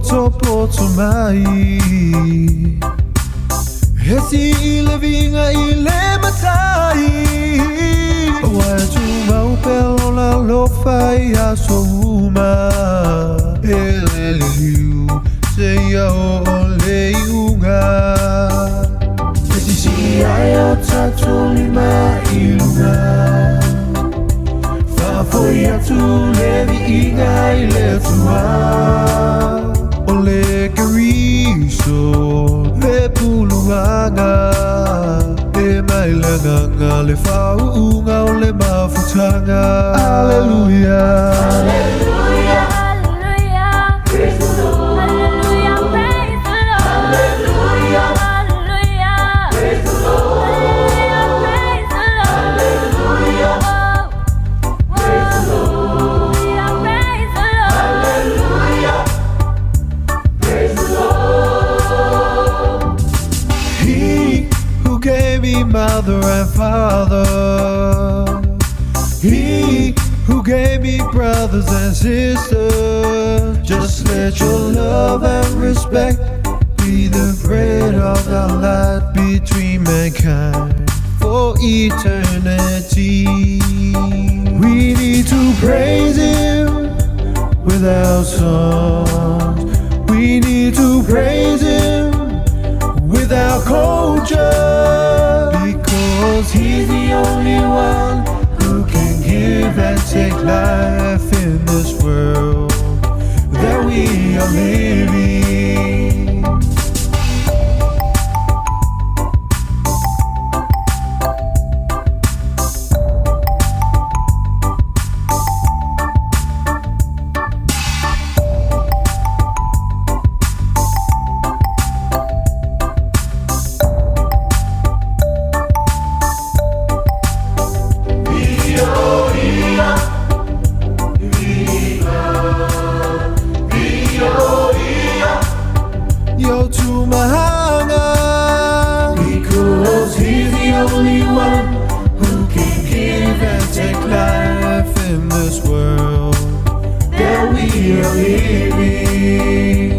so poto mai Hesi living a ilematai Wa tu mau pelo la lo fai a so uma Eleliu se yo le unga Hesi si ai o tato lima ilunga Fa foi a tu levi ingai le tua Ole keriso le puluanga E mai langa le faunga ole mafutanga Hallelujah Hallelujah, hallelujah, praise the Lord. Hallelujah, praise the Lord. Hallelujah, hallelujah, praise the Lord. Hallelujah, praise the Lord. Hallelujah, praise the Lord. Hallelujah, praise the Lord. He who gave me mother and father He who gave me brothers and sisters Just let your love and respect Be the bread of the light between mankind For eternity We need to praise Him without songs We need to praise Him without culture Because He's the only one who can give and take life in this world that we are living Yo to Mahanga Because He's the only one who can give and take life in this world that we are living